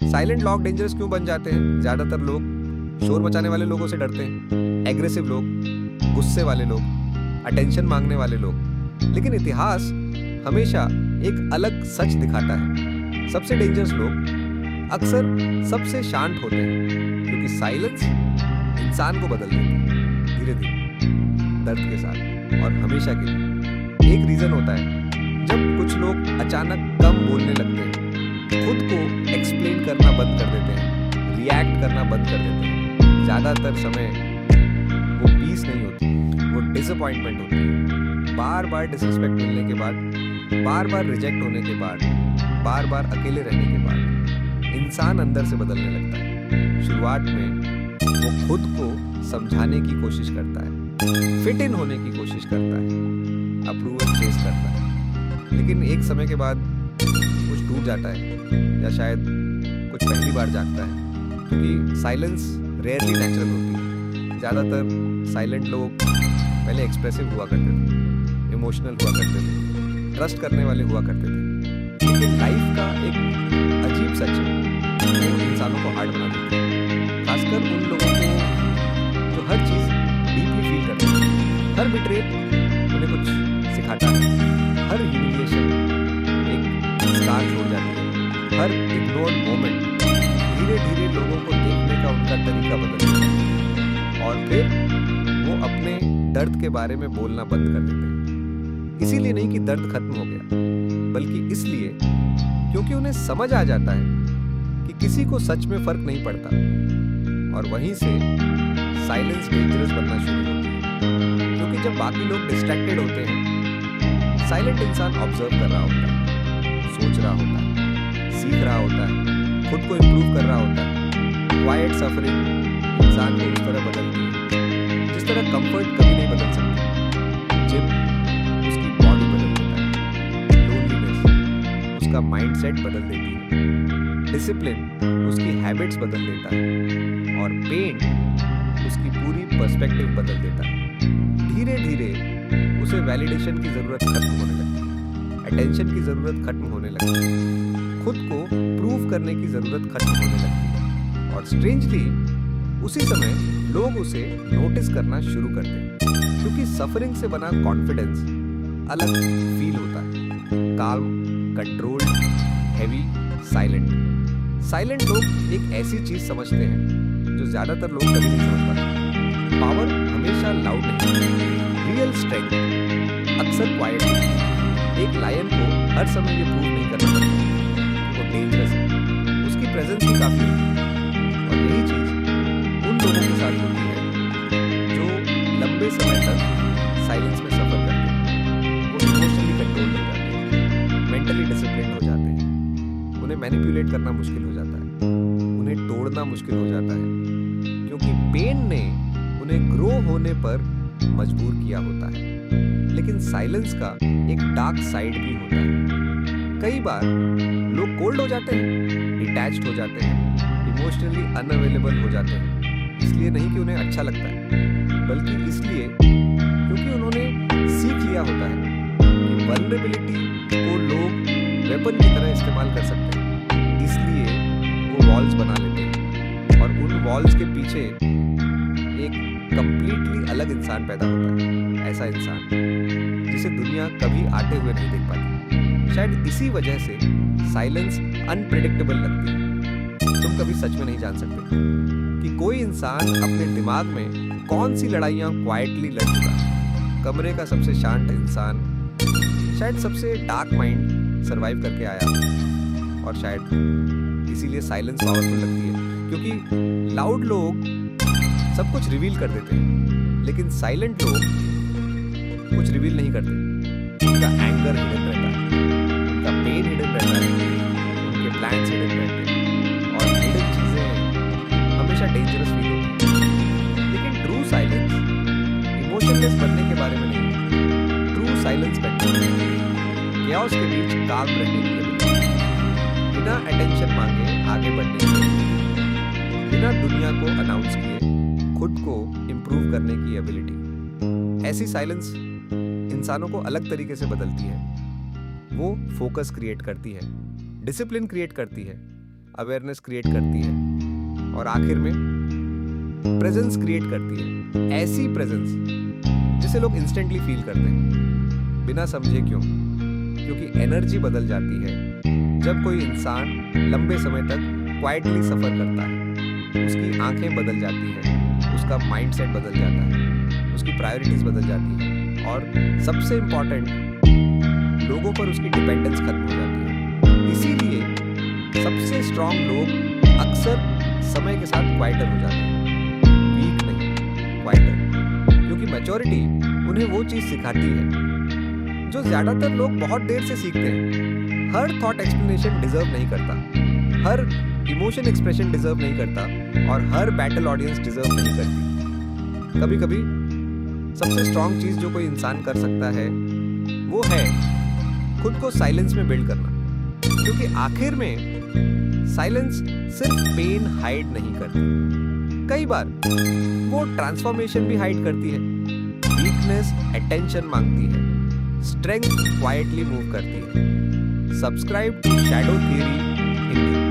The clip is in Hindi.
साइलेंट लोग डेंजरस क्यों बन जाते हैं? ज्यादातर लोग शोर मचाने वाले लोगों से डरते हैं, एग्रेसिव लोग, गुस्से वाले लोग, अटेंशन मांगने वाले लोग। लेकिन इतिहास हमेशा एक अलग सच दिखाता है। सबसे डेंजरस लोग अक्सर सबसे शांत होते हैं, क्योंकि साइलेंस इंसान को बदल देती है, धीरे धीरे, दर्द के साथ और हमेशा के लिए। एक रीजन होता है जब कुछ लोग अचानक कम बोलने लगते हैं, खुद को एक्सप्लेन करना बंद कर देते हैं, रिएक्ट करना बंद कर देते हैं। ज्यादातर समय वो पीस नहीं होती, वो डिसअपॉइंटमेंट होती है। बार बार डिसरिस्पेक्ट मिलने के बाद, बार बार रिजेक्ट होने के बाद, बार बार अकेले रहने के बाद इंसान अंदर से बदलने लगता है। शुरुआत में वो खुद को समझाने की कोशिश करता है, फिट इन होने की कोशिश करता है, अप्रूवल फेस करता है। लेकिन एक समय के बाद कुछ टूट जाता है, या शायद कुछ पहली बार जागता है, क्योंकि साइलेंस रेयरली नेचुरल होती है। ज़्यादातर साइलेंट लोग पहले एक्सप्रेसिव हुआ करते थे, इमोशनल हुआ करते थे, ट्रस्ट करने वाले हुआ करते थे। लेकिन लाइफ का एक अजीब सच है, वो इंसानों को हार्ड बना देती है, खासकर उन लोगों को जो हर चीज़ डीपली फील करते हैं। हर बिट्रेल उन्हें कुछ सिखाता है, हर ह्यूमिलिएशन एक स्कार छोड़ जाती है, हर इग्नोर्ड मोमेंट धीरे धीरे लोगों को देखने का उनका तरीका बदलता है, और फिर वो अपने दर्द के बारे में बोलना बंद कर देते हैं। इसीलिए नहीं कि दर्द खत्म हो गया, बल्कि इसलिए क्योंकि उन्हें समझ आ जाता है कि किसी को सच में फर्क नहीं पड़ता, और वहीं से साइलेंस डेंजरस बनना शुरू होती है। क्योंकि जब बाकी लोग डिस्ट्रैक्टेड होते हैं, साइलेंट इंसान ऑब्जर्व कर रहा होता है, सोच रहा होता है, सीख रहा होता है, खुद को इम्प्रूव कर रहा होता है। क्वाइट सफरिंग इंसान को उस तरह बदलती है जिस तरह कंफर्ट कभी नहीं बदल सकती। जिम उसकी बॉडी बदल देता है, लोनलीनेस उसका माइंडसेट बदल देती है, डिसिप्लिन उसकी हैबिट्स बदल देता है, और पेन उसकी पूरी पर्सपेक्टिव बदल देता है। धीरे धीरे उसे वैलिडेशन की जरूरत खत्म होने लगती है, अटेंशन की जरूरत खत्म होने लगती है, खुद को प्रूव करने की जरूरत खत्म होने लगती है। और स्ट्रेंजली उसी समय लोग उसे नोटिस करना शुरू करते हैं, क्योंकि सफरिंग से बना कॉन्फिडेंस अलग फील होता है, calm, controlled, heavy, silent. Silent लोग एक ऐसी चीज समझते हैं जो ज्यादातर लोग कभी नहीं समझ पाते। पावर हमेशा लाउड नहीं, रियल स्ट्रेंथ अक्सर क्वाइट है। एक लायन को हर समय ये प्रूव नहीं करना पड़ता वो डेंजरस है, उसकी प्रेजेंस ही काफी है। और यही चीज उन लोगों के साथ होती है जो लंबे समय तक साइलेंस में सफर करते हैं। वो इमोशनली कंट्रोल हो जाते हैं, मेंटली डिसिप्लिन हो जाते हैं, उन्हें मैनिपुलेट करना मुश्किल हो जाता है, उन्हें तोड़ना मुश्किल हो जाता है, क्योंकि पेन ने उन्हें ग्रो होने पर मजबूर किया होता है। लेकिन साइलेंस का एक डार्क साइड भी होता है। कई बार लोग कोल्ड हो जाते हैं, डिटैच्ड हो जाते हैं, इमोशनली अनअवेलेबल हो जाते हैं। इसलिए नहीं कि उन्हें अच्छा लगता है, बल्कि इसलिए क्योंकि उन्होंने सीख लिया होता है कि वल्नरेबिलिटी को लोग वेपन की तरह इस्तेमाल कर सकते हैं। इसलिए वो वॉल्स बना लेते हैं, और उन वॉल्स के पीछे एक कंप्लीटली अलग इंसान पैदा होता है। ऐसा इंसान जिसे दुनिया कभी आते हुए नहीं देख पाती। शायद इसी वजह से साइलेंस अनप्रेडिक्टेबल लगती है। तुम कभी सच में नहीं जान सकते कि कोई इंसान अपने दिमाग में कौन सी लड़ाइयाँ क्वाइटली लड़ चुका है। कमरे का सबसे शांत इंसान शायद सबसे डार्क माइंड सरवाइव करके आया, और शायद इसीलिए साइलेंस पावरफुल लगती है। क्योंकि लाउड लोग सब कुछ रिवील कर देते हैं, लेकिन साइलेंट लोग कुछ रिवील नहीं करते। उनका एंगर हिडन रहता है, उनका पेन हिडन रहता है, उनके प्लान्स हिडन रहते हैं, और हिडन चीजें हमेशा डेंजरस फील होती हैं। लेकिन ट्रू साइलेंस इमोशनलेस बनने के बारे में नहीं है। ट्रू साइलेंस कंट्रोल है, chaos के बीच काम रहने की ability, बिना अटेंशन मांगे आगे बढ़ने की ability, बिना दुनिया को अनाउंस किए खुद को इम्प्रूव करने की एबिलिटी। ऐसी साइलेंस इंसानों को अलग तरीके से बदलती है। वो फोकस क्रिएट करती है, डिसिप्लिन क्रिएट करती है, अवेयरनेस क्रिएट करती है और आखिर में प्रेजेंस क्रिएट करती है। ऐसी प्रेजेंस जिसे लोग इंस्टेंटली फील करते हैं, बिना समझे क्यों। क्योंकि एनर्जी बदल जाती है जब कोई इंसान लंबे समय तक क्वाइटली सफर करता है। उसकी आंखें बदल जाती हैं, उसका माइंडसेट बदल जाता है, उसकी प्रायोरिटीज बदल जाती है और सबसे इम्पोर्टेंट, लोगों पर उसकी डिपेंडेंस खत्म हो जाती है। इसीलिए सबसे स्ट्रांग लोग अक्सर समय के साथ क्वाइटर हो जाते हैं। वीक नहीं, क्वाइटर। क्योंकि मैच्योरिटी उन्हें वो चीज सिखाती है जो ज्यादातर लोग बहुत देर से सीखते हैं। हर थॉट एक्सप्लेनेशन डिजर्व नहीं करता, हर इमोशन एक्सप्रेशन डिजर्व नहीं करता और हर बैटल ऑडियंस डिजर्व नहीं करती। कभी कभी सबसे स्ट्रांग चीज जो कोई इंसान कर सकता है वो है खुद को साइलेंस में बिल्ड करना। क्योंकि आखिर में साइलेंस सिर्फ पेन हाइड नहीं करती, कई बार वो ट्रांसफॉर्मेशन भी हाइड करती है। वीकनेस अटेंशन मांगती है, स्ट्रेंथ क्वाइटली मूव करती है। Subscribe to shadow theory Hindi.